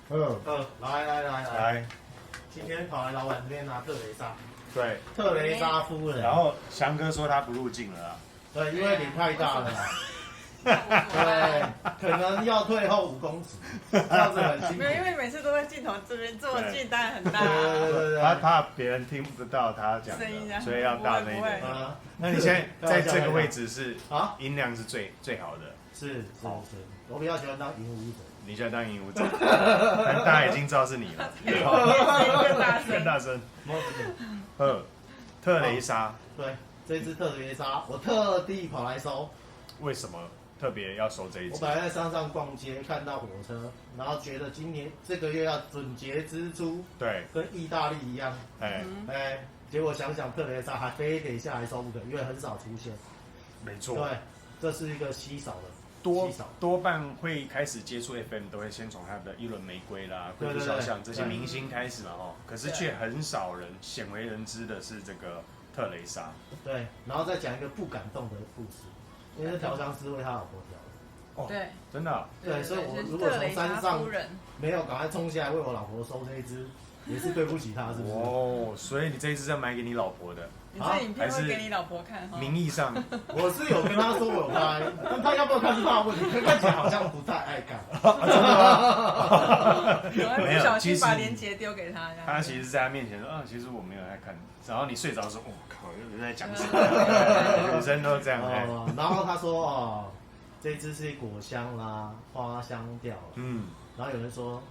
来，今天跑来老板这边拿特雷莎，对，特雷莎夫人。然后翔哥说他不入境了啦，对，因为脸太大了啦。对，可能要退后5公尺，这样子很辛苦。没有，因为每次都在镜头这边这么近，当然很大。对，他怕别人听不到他讲声音的，所以要大声一点。那你现在在这个位置是音量是最好的，是，我比较喜欢当引舞者。你喜欢当引舞者，但大家已经知道是你了，更大声。特雷莎，对，这只特雷莎我特地跑来收。为什么特别要收这一只？我本来在山上逛街，看到火车，然后觉得今年这个月要准节支出，对，跟意大利一样，结果想想特雷莎还非得下来收不可，因为很少出现。没错，对，这是一个稀少的。多半会开始接触 FM， 都会先从他的一轮玫瑰啦、贵妇肖像这些明星开始嘛，可是却很少人鲜为人知的是这个特雷莎。对，然后再讲一个不感动的故事，因为调香师为他老婆调的。哦，对，真的。对，所以我如果从山上没有赶快冲下来为我老婆收这一支，也是对不起她，是不是？哦，所以你这一支要买给你老婆的。你这影片会给你老婆看哈？名义上，我是有跟他说我有拍，但他要不要看是他的问题，看起来好像不太爱看。没有，不小心把链接丢给他。他其实在他面前说其实我没有在看。然后你睡着的时候，我靠，有人在讲什么？女生都这样。然后他说这支是果香啦，花香调。然后有人说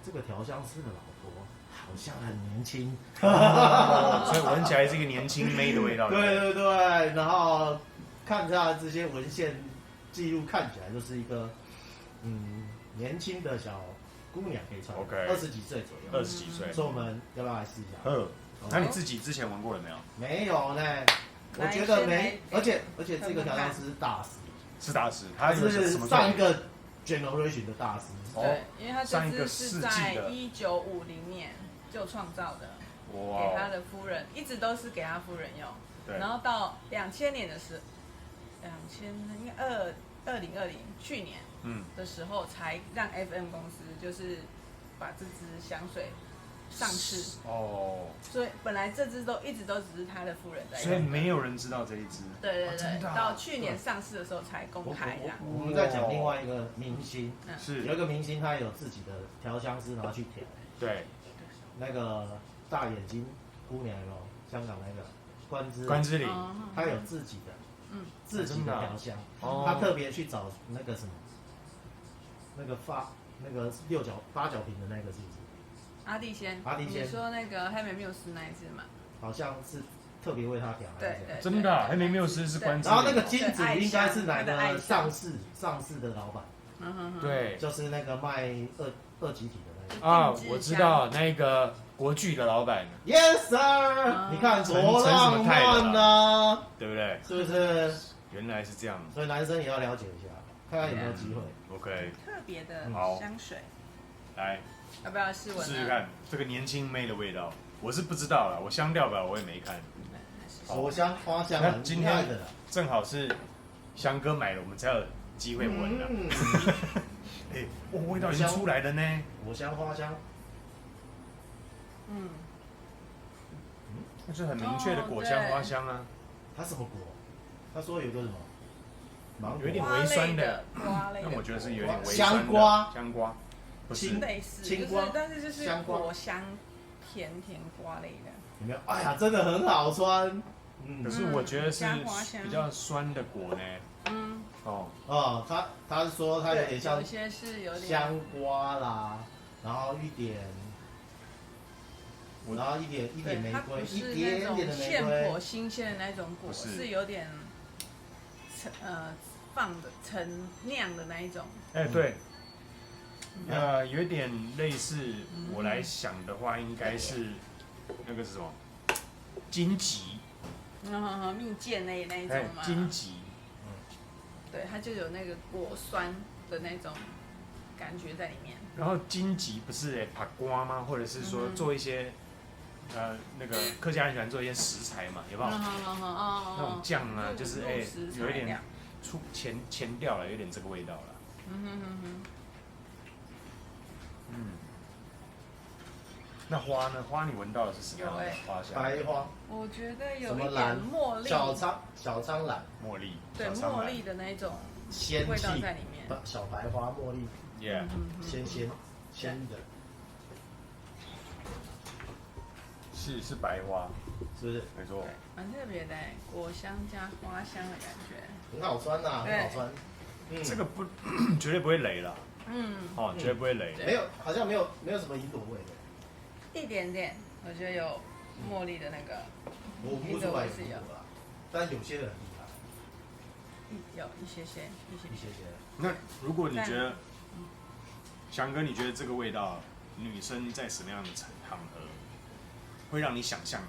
这个调香师的老婆好像很年轻，所以闻起来是一个年轻妹的味道。对，然后看下这些文献记录，看起来就是一个年轻的小姑娘可以穿，20几岁左右。20几岁。所以我们要不要来试一下？那你自己之前闻过了没有？没有呢，我觉得没，而且这个调香师是大师，是大师，他是上一个 generation 的大师。对，因为他这支是在1950年就创造的，给他的夫人，一直都是给他夫人用。对。然后到2000年的时，2000应该2020去年的时候，才让 FM 公司就是把这支香水上市。所以本来这支一直都只是他的夫人在用，所以没有人知道这一支。对，到去年上市的时候才公开这样。我们再讲另外一个明星，是有一个明星他有自己的调香师拿去调。对。那个大眼睛姑娘有香港那个关之琳，她有自己的调香，她特别去找那个什么，那个8角瓶的那个是不是？阿蒂仙，你说那个黑莓缪斯那一支嘛？好像是特别为他调。对，真的，黑莓缪斯是关之琳。然后那个金子应该是哪个上市的老板？对，就是那个卖二级体的。我知道那个国巨的老板 ，Yes sir， 你看多浪漫啊，对不对？是不是？原来是这样，所以男生也要了解一下，看看有没有机会。OK， 特别的香水，来，要不要试闻？试试看这个年轻妹的味道，我是不知道了，我香调吧我也没看。果香、花香，那今天正好是香哥买了，我们才有机会闻了。味道已经出来了呢，果香、花香，那是很明确的果香、花香啊。它什么果？他说有个什么，有一点微酸的，那我觉得是有点微酸的香瓜，不是青瓜，但是就是果香甜瓜类的。有没有？哎呀，真的很好穿。可是我觉得是比较酸的果呢。他是说他有点像，有些是有点香瓜啦，然后一点玫瑰，一点点的玫瑰，现果新鲜的那种果，是有点陈酿的那一种。对，有点类似。我来想的话，应该是那个是什么？荆棘。蜜饯那一种嘛。荆棘。对，它就有那个果酸的那种感觉在里面。然后荆棘不是把瓜吗？或者是说做一些那个客家人喜欢做一些食材嘛，有没有？那种酱啊，就是有一点前调了，有点这个味道了。那花呢？花你闻到的是什么样的花香？白花。我觉得有一点茉莉。小苍兰。茉莉。对，茉莉的那种味道在里面。小白花茉莉。Yeah。鲜的。是白花，是不是？没错。蛮特别的，果香加花香的感觉。很好穿呐，很好穿。这个不绝对不会雷了。绝对不会雷。没有，好像没有什么银朵味的。一点点，我觉得有茉莉的那个，我闻不出来是有啦，但有些人很厉害，有一些些。那如果你觉得，翔哥，你觉得这个味道，女生在什么样的场合会让你想象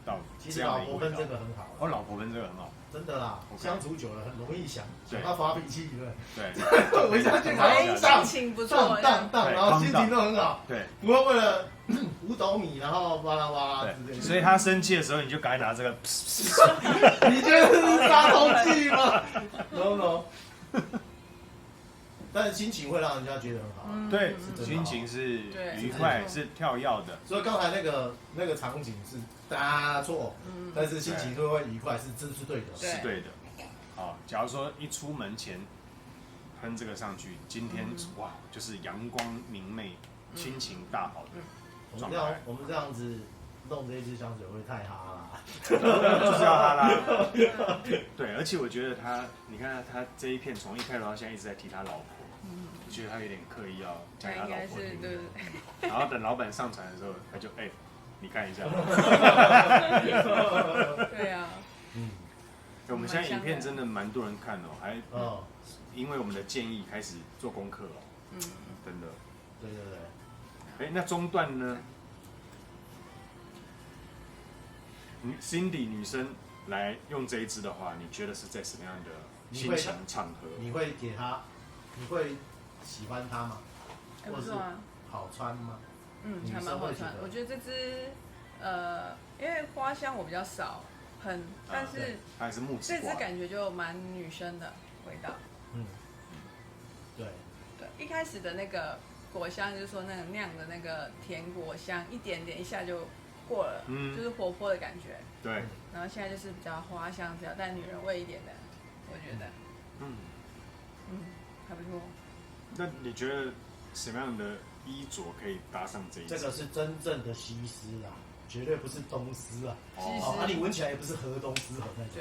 到这样的一个味道？其实老婆跟这个很好。哦，老婆跟这个很好。真的啦，相处久了很容易想他发脾气，对。我现在就心情不错，荡，然后心情都很好。对，不会为了5斗米，然后巴拉巴拉之类的。所以他生气的时候，你就赶快拿这个。你觉得是杀头剂吗 ？No。但是心情会让人家觉得很好。对，心情是愉快，是跳跃的。所以刚才那个场景是大错，但是心情就会愉快，是对的，是对的。好，假如说一出门前喷这个上去，今天哇，就是阳光明媚、心情大好的状态。我们这样子弄这一支香水会太哈啦，就是要哈啦。对，而且我觉得你看他这一片从一开始到现在一直在提他老婆。我觉得他有点刻意要讲他老婆听，对。然后等老板上船的时候，他就你看一下。对啊。我们现在影片真的蛮多人看哦，还因为我们的建议开始做功课哦。真的。对。那中段呢？Cindy 女生来用这一支的话，你觉得是在什么样的心情场合？你会给她？你会喜欢它吗？不错啊。好穿吗？还蛮好穿。我觉得这支，因为花香我比较少喷，但是它还是木质。这支感觉就蛮女生的味道。对。一开始的那个果香，就是说那个酿的那个甜果香，一点点一下就过了，就是活泼的感觉。对。然后现在就是比较花香，比较带女人味一点的，我觉得。还不错。那你觉得什么样的衣着可以搭上这一支？这个是真正的西施啊，绝对不是东施啊。你闻起来也不是河东狮河那种。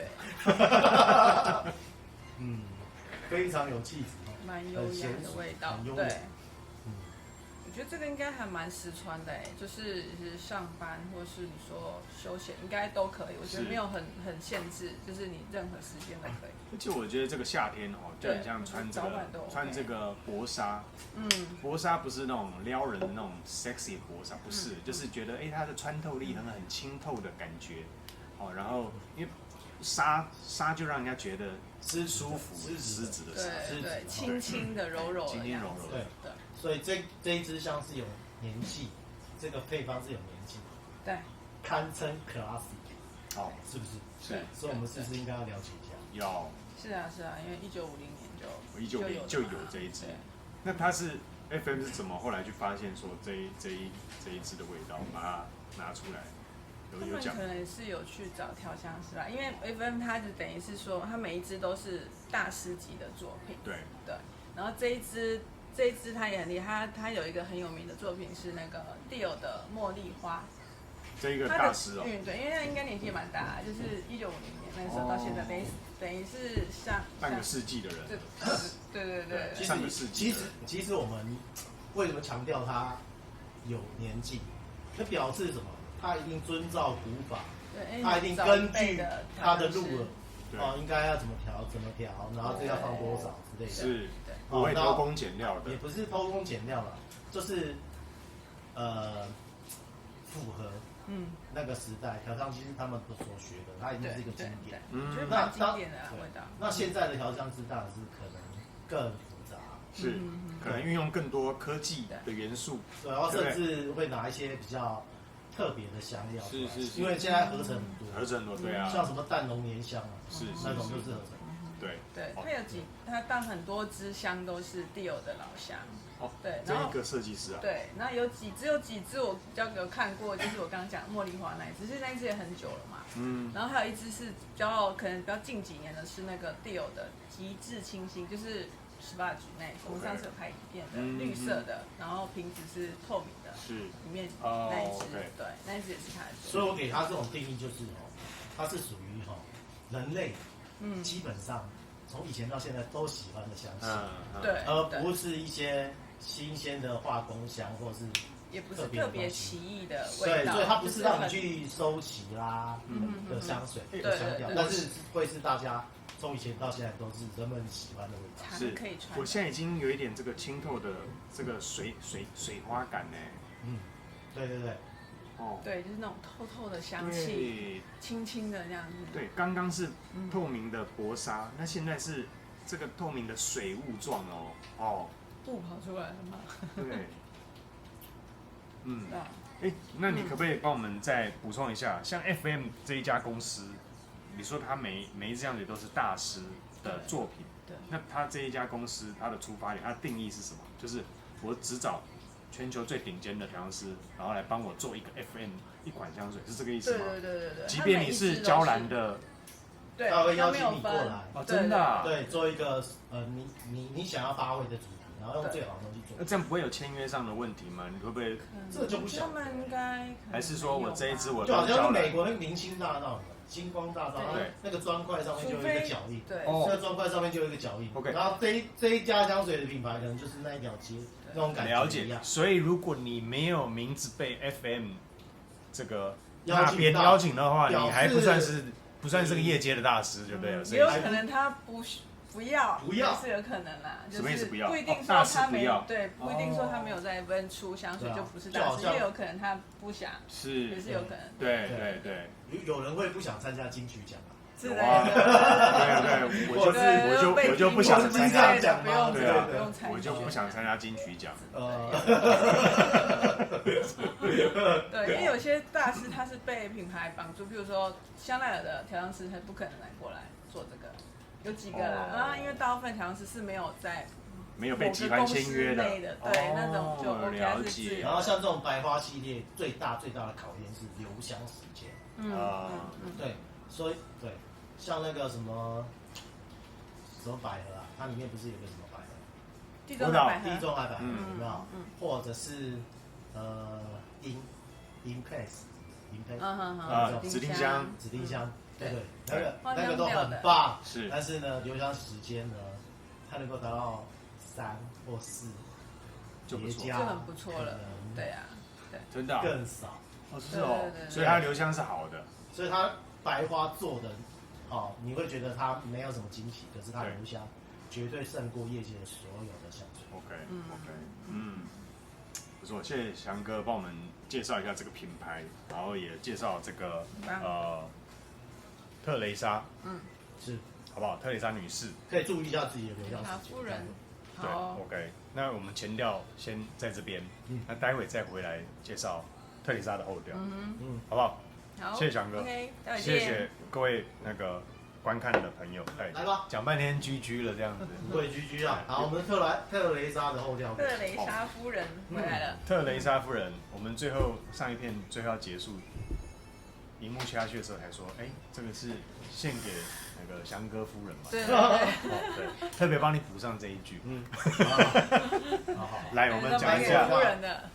对。非常有气质，蛮优雅的味道。对。我觉得这个应该还蛮实穿的就是上班或是你说休闲应该都可以，我觉得没有很限制，就是你任何时间都可以。而且我觉得这个夏天就很像穿这个薄纱，薄纱不是那种撩人的那种 sexy 薄纱，不是，就是觉得它的穿透力很清透的感觉，然后因为纱就让人家觉得是舒服、湿质的纱，对，轻轻的、柔柔的，轻轻柔柔的，对。所以这一支香是有年纪，这个配方是有年纪，对，堪称 classic， 是不是？是，所以我们是不是应该要了解一下？要。是啊，因为1950年就有这一支。那它是 FM 是怎么后来去发现说这一支的味道，把它拿出来？有讲。可能是有去找调香师啦，因为 FM 它就等于是说，它每一支都是大师级的作品。对。然后这一支它也很厉害，它有一个很有名的作品是那个 Dior 的茉莉花。这一个大师对，因为他应该年纪也蛮大，就是1950年那个时候到现在，等于是像半个世纪的人。对。半个世纪。其实我们为什么强调他有年纪？那表示什么？他一定遵照古法，他一定根据他的路应该要怎么调，然后这要放多少之类的。是。不会偷工减料的。也不是偷工减料了，就是符合那个时代调香师他们所学的，它一定是一个经典。觉得蛮经典的味道。那现在的调香师当然是可能更复杂，是可能运用更多科技的元素，然后甚至会拿一些比较特别的香料，是，因为现在合成很多，对啊，像什么淡浓年香啊，是那种就是合成。对，它当很多支香都是 Dior 的老香。哦，对，这一个设计师啊。对，那只有几支我比较有看过，就是我刚刚讲茉莉花那一支，是那一支也很久了嘛。然后还有一支是可能比较近几年的是那个 Dior 的极致清新，就是18橘内，我们上次有拍影片的，绿色的，然后瓶子是透明的，是里面那一支，对，那一支也是他的。所以我给他这种定义就是它是属于人类，基本上从以前到现在都喜欢的香气，对，而不是一些新鲜的化工香，或是也不是特别奇异的味道，所以它不是让你去收集啦的香水的香调，但是会是大家从以前到现在都是人们喜欢的味道。是可以穿。我现在已经有一点这个清透的这个水花感呢。对。对，就是那种透透的香气，轻轻的这样子。对，刚刚是透明的薄纱，那现在是这个透明的水雾状雾跑出来了吗？对。那你可不可以帮我们再补充一下，像 FM 这一家公司，你说他每一支香水都是大师的作品，那他这一家公司它的出发点，它的定义是什么？就是我只找全球最顶尖的调香师，然后来帮我做一个 FM 一款香水，是这个意思吗？对。即便你是娇兰的，对，他会邀请你过来，真的，对，做一个你想要发挥的主题，然后用最好的东西做。那这样不会有签约上的问题吗？你会不会？这个就不想。他们应该还是说我这一支我就好像是美国那个明星大道。星光大道，那个砖块上面就有一个脚印，对，那个砖块上面就有一个脚印。然后这一家香水的品牌可能就是那一条街那种感觉一样。所以如果你没有名字被 FM 这个那边邀请的话，你还不算是个业界的大师，对不对？也有可能他不要是有可能啦，什么意思不要？不一定说他没有，对，不一定说他没有在温出香水就不是大师，也有可能他不想，也是有可能。对。有人会不想参加金曲奖啊？是的，对，我就不想参加奖吗？对啊，我就不想参加金曲奖。对，因为有些大师他是被品牌绑住，比如说香奈儿的调香师，他不可能来过来做这个。有几个啦，因为大部分调香师是没有被集团签约的，对，那种就了解。然后像这种白花系列，最大的考验是留香时间。对，所以对，像那个什么百合啊，它里面不是有个什么百合？地中海百合有没有？或者是Impress，紫丁香。对，那个都很棒，是。但是呢，留香时间呢，它能够达到3或4，就不错，就很不错了。对啊，对，真的更少。是哦，所以它留香是好的，所以它白花做的，你会觉得它没有什么惊喜，可是它留香绝对胜过业界的所有的香水。OK，不错，谢谢翔哥帮我们介绍一下这个品牌，然后也介绍这个特蕾莎，是，好不好？特蕾莎女士可以注意一下自己的留香时间。夫人，对 ，OK， 那我们前调先在这边，那待会再回来介绍特蕾莎的后调，好不好？好，谢谢翔哥，谢谢各位那个观看的朋友，来吧，讲半天GG了这样子，不会GG啊。好，我们特蕾莎的后调，特蕾莎夫人回来了。特蕾莎夫人，我们最后上一片最后要结束。荧幕切下去的时候才说，这个是献给那个翔哥夫人嘛？对，特别帮你补上这一句。好，来，我们讲一下。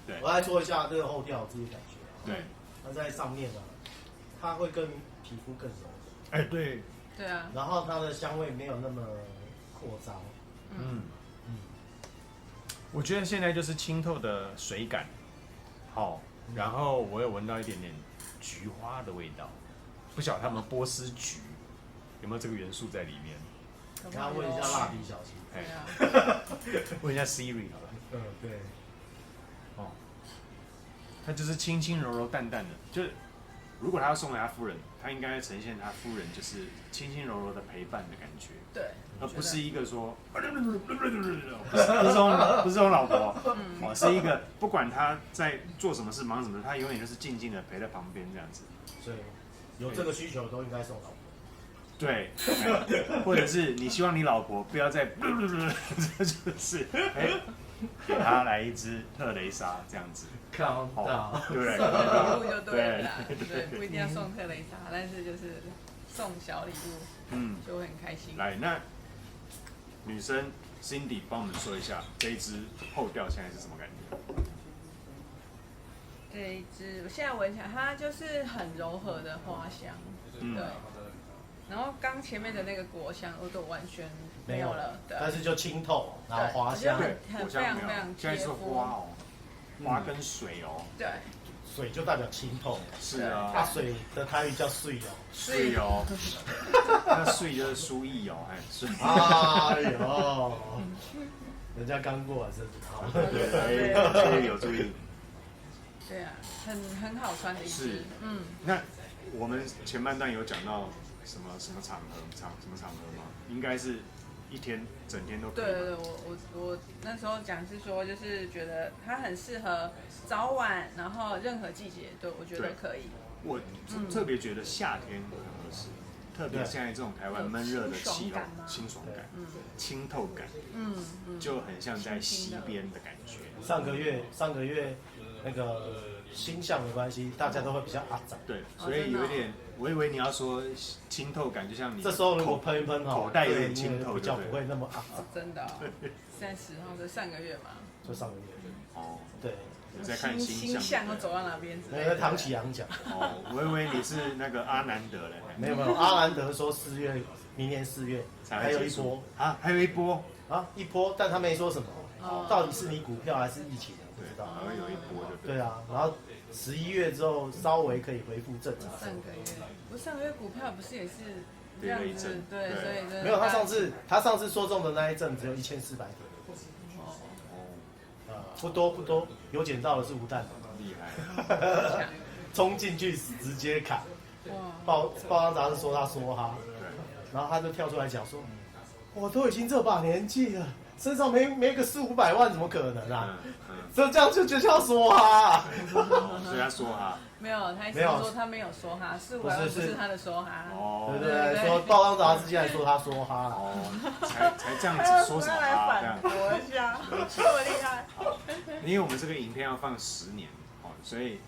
对，我来说一下这个后调，自己感觉。对，它在上面呢，它会跟皮肤更柔。对。对啊。然后它的香味没有那么扩张。我觉得现在就是清透的水感，好，然后我有闻到一点点菊花的味道，不晓得他们波斯菊有没有这个元素在里面？然后问一下蜡笔小新，问一下 Siri 好了。对。它就是轻轻柔柔淡淡的，就是如果他要送给他夫人，他应该呈现他夫人就是轻轻柔柔的陪伴的感觉。对。而不是一个说，不是这种老婆，是一个不管他在做什么事、忙什么事，他永远就是静静的陪在旁边这样子。所以有这个需求都应该送老婆。对，或者是你希望你老婆不要再，这就是给她来一支特蕾莎这样子。靠，对，礼物就对了啦，对，不一定要送特蕾莎，但是就是送小礼物，就会很开心。来，那女生 Cindy 帮我们说一下这一支后调现在是什么感觉？这一支我现在闻起来，它就是很柔和的花香，对。然后刚前面的那个果香，我都完全没有了，对。但是就清透，然后花香，很非常非常贴肤。现在是花哦，花跟水哦。对。水就代表清透。是啊。它水的台语叫水哦。水哦。那水就是输液哦，水。哎呦，人家刚过完生日，对，有注意。对啊，很好穿的一支。那我们前半段有讲到什么场合吗？应该是一天整天都可以。对，我那时候讲是说，就是觉得它很适合早晚，然后任何季节，对我觉得都可以。我特别觉得夏天很合适，特别现在这种台湾闷热的气候，清爽感，清透感，就很像在溪边的感觉。上个月那个星象的关系，大家都会比较阿杂。对，所以有点，我以为你要说清透感，就像你这时候如果喷一喷口袋有点清透，比较不会那么阿杂。真的，30号的上个月嘛，就上个月。哦，对。你在看星象都走到哪边？没有唐启阳讲。哦，我以为你是那个阿南德嘞。没有，阿南德说明年4月还有一波啊，还有一波啊，一波，但他没说什么，到底是你股票还是疫情？不知道，还会有一波的。对啊，然后11月之后稍微可以恢复正常。上个月，不是上个月股票不是也是这样子？对，所以没有，他上次说中的那一阵只有1400点。不多，有捡到的是无弹的，厉害，冲进去直接砍。报章杂志说他梭哈，然后他就跳出来讲说，我都已经这把年纪了，身上没个400-500万，怎么可能啊？这样就叫梭哈，所以他梭哈。没有，他意思是说他没有梭哈，400万不是他的梭哈。哦，对，说报章杂志竟然说他梭哈了。哦，才这样子说什么哈？这样。我一下，这么厉害。因为我们这个影片要放10年，所以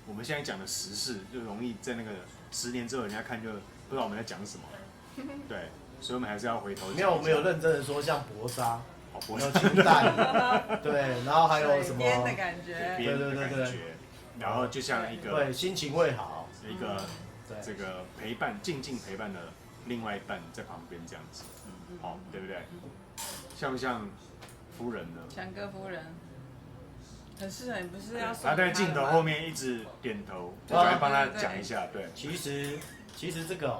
我们现在讲的时事就容易在那个10年之后，人家看就不知道我们在讲什么。对，所以我们还是要回头讲。没有，我们有认真的说，像薄纱，有清淡，对，然后还有什么边的感觉，对。然后就像一个对心情会好，一个这个陪伴静静陪伴的另外一半在旁边这样子，好，对不对？像不像夫人呢？强哥夫人很适合，你不是要他在镜头后面一直点头，我来帮他讲一下。对，其实这个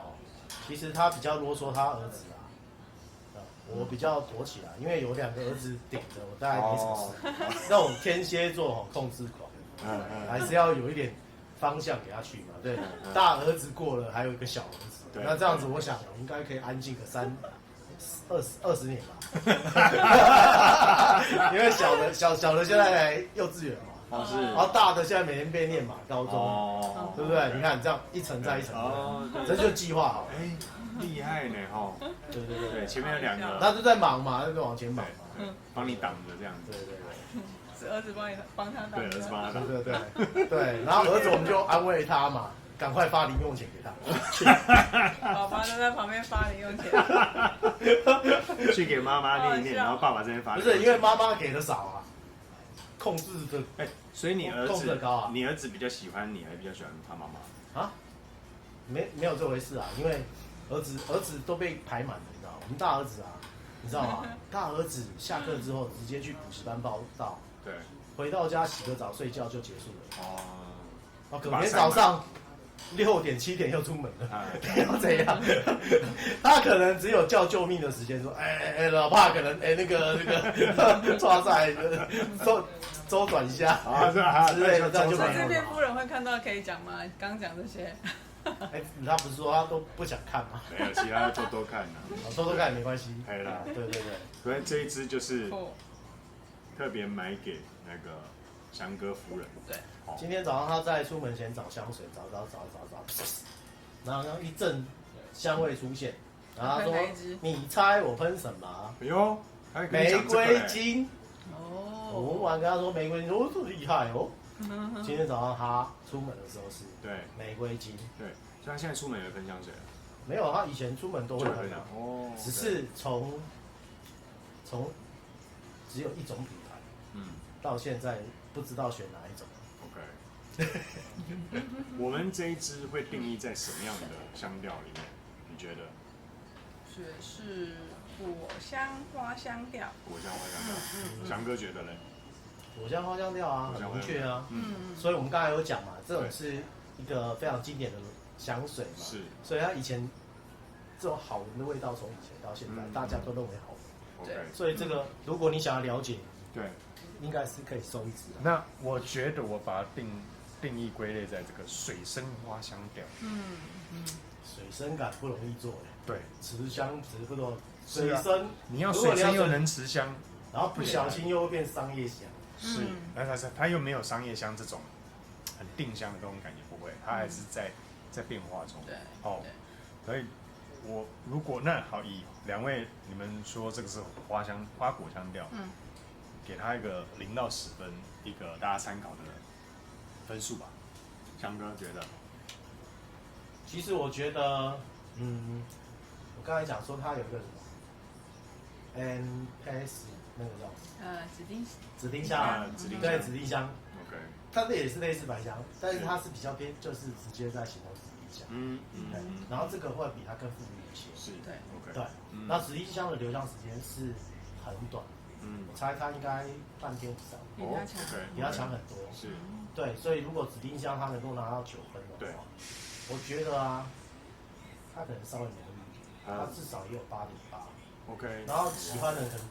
其实他比较啰嗦他儿子啊，我比较躲起来，因为有2个儿子顶着我，大概没什么事。那种天蝎座控制狂。还是要有一点方向给他去嘛，对，大儿子过了，还有一个小儿子，那这样子，我想我应该可以安静个20年吧，因为小的现在来幼稚园嘛，然后大的现在每天被念嘛，高中，对不对？你看这样一层再一层，这就计划好，厉害呢哈，对，前面有2个，他就在忙嘛，就往前忙嘛，帮你挡着这样子，对。是儿子帮他打，对，儿子帮他打，对，然后儿子我们就安慰他嘛，赶快发零用钱给他。爸爸都在旁边发零用钱，去给妈妈念，然后爸爸这边发。不是因为妈妈给的少啊，控制的。所以你儿子控制的高啊？你儿子比较喜欢你，还是比较喜欢他妈妈？啊？没有这回事啊，因为儿子都被排满了，你知道吗？我们大儿子啊，你知道吗？大儿子下课之后直接去补习班报到。对，回到家洗个澡睡觉就结束了。哦，隔天早上6点7点又出门了，要这样。他可能只有叫救命的时间，说，老爸可能那个抓在周转一下之类的，这样就没有了。这边夫人会看到可以讲吗？刚讲这些。他不是说他都不想看吗？没有，其他的多看呐，多看也没关系。对啦，对。所以这一支就是特别买给那个翔哥夫人。对，今天早上他在出门前找香水，找，然后一阵香味出现，然后他说你猜我喷什么？哎呦，玫瑰金。哦，我闻完跟他说玫瑰金，哦，这么厉害哦。今天早上他出门的时候是玫瑰金，对，所以他现在出门也会喷香水了。没有，他以前出门都会喷啊，只是从只有一种品牌，到现在不知道选哪一种。OK， 我们这一支会定义在什么样的香调里面？你觉得？是果香花香调。果香花香调，翔哥觉得嘞？果香花香调啊，很明确啊。所以我们刚才有讲嘛，这种是一个非常经典的香水嘛。是。所以它以前这种好闻的味道，从以前到现在，大家都认为好闻。对。所以这个，如果你想要了解，对，应该是可以收一支。那我觉得我把它定义归类在这个水生花香调。水生感不容易做。对。持香值不多。水生，你要水生又能持香，然后不小心又会变商业香。是，但它又没有商业香这种很定香的这种感觉，不会，它还是在变化中。对，所以如果那好，以两位你们说这个是花果香调，给他一个0到10分，一个大家参考的分数吧。翔哥觉得？其实我觉得，我刚才讲说它有一个什么 ，NPS 那个叫紫丁香，对，紫丁香。OK， 它这也是类似百香，但是它是比较偏，就是直接在形容紫丁香。然后这个会比它更富裕一些。是，对 ，OK， 对。那紫丁香的留香时间是很短，我猜它应该半天以上，比它强很多。是，对，所以如果紫丁香它能够拿到9分的话，我觉得啊，它可能稍微浓一点，它至少也有8.8。OK， 然后喜欢的人可能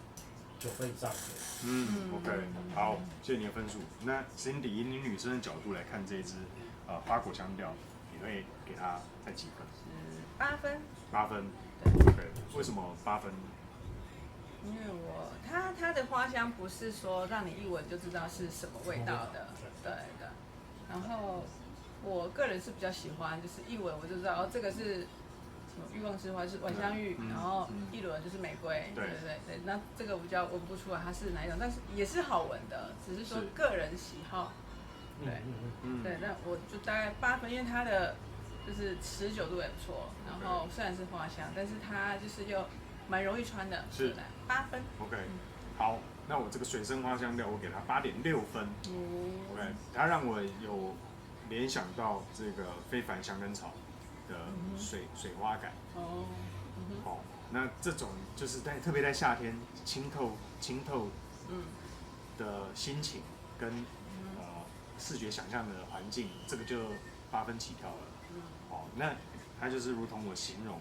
9分以上。OK， 好，谢谢你的分数。那 Cindy 以你女生的角度来看这一支花果香调，你会给它才几分？8分。8分。OK， 为什么8分？因为它的花香不是说让你一闻就知道是什么味道的，对的。然后我个人是比较喜欢，就是一闻我就知道，这个是什么欲望之花，是晚香玉，然后一轮就是玫瑰，对。那这个我比较闻不出来它是哪一种，但是也是好闻的，只是说个人喜好。对，那我就大概8分，因为它的就是持久度也不错，然后虽然是花香，但是它就是又蛮容易穿的，是8分。OK， 好，那我这个水生花香调我给它8.6分。OK， 它让我有联想到这个非凡香根草的水花感。好，那这种就是特别在夏天清透的心情跟视觉想象的环境，这个就8分起跳了。好，那它就是如同我形容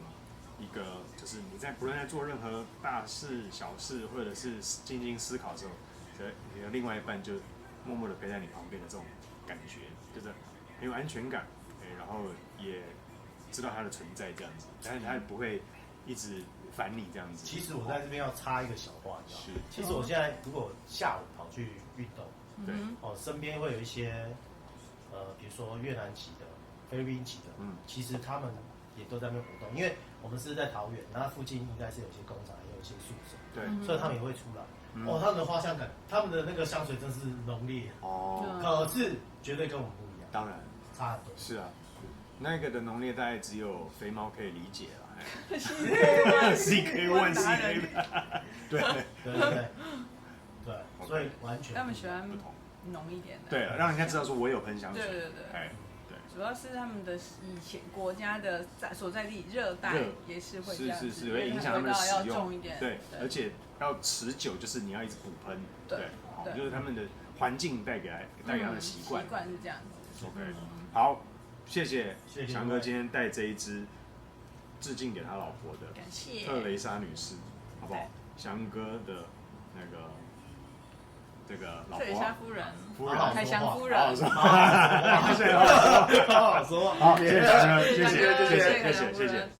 一个，就是你不论在做任何大事小事，或者是静静思考的时候，你的另外一半就默默的陪在你旁边的这种感觉，就是很有安全感，然后也知道它的存在这样子，但是它也不会一直烦你这样子。其实我在这边要插一个小话，是，其实我现在如果下午跑去运动，对，身边会有一些比如说越南籍的、菲律宾籍的，其实他们也都在那边活动，因为我们是在桃园，那附近应该是有些工厂，也有一些宿舍，对，所以他们也会出来。他们的花香感，他们的那个香水真是浓烈可是绝对跟我们不一样，当然差很多。是啊，那个的浓烈大概只有肥猫可以理解了。CK1 CK， 对，所以完全他们喜欢不同浓一点的，对，让人家知道说我有喷香水，对，主要是他们的以前国家的所在地热带也是会这样子，是会影响他们的使用，对，而且要持久，就是你要一直补喷，对，就是他们的环境带给他们的习惯是这样子。OK， 好，谢谢翔哥今天带这一支致敬给他老婆的特蕾莎女士，好不好？翔哥的那个这个老婆，特蕾莎夫人，凯翔夫人，好说话，好，谢谢，谢谢。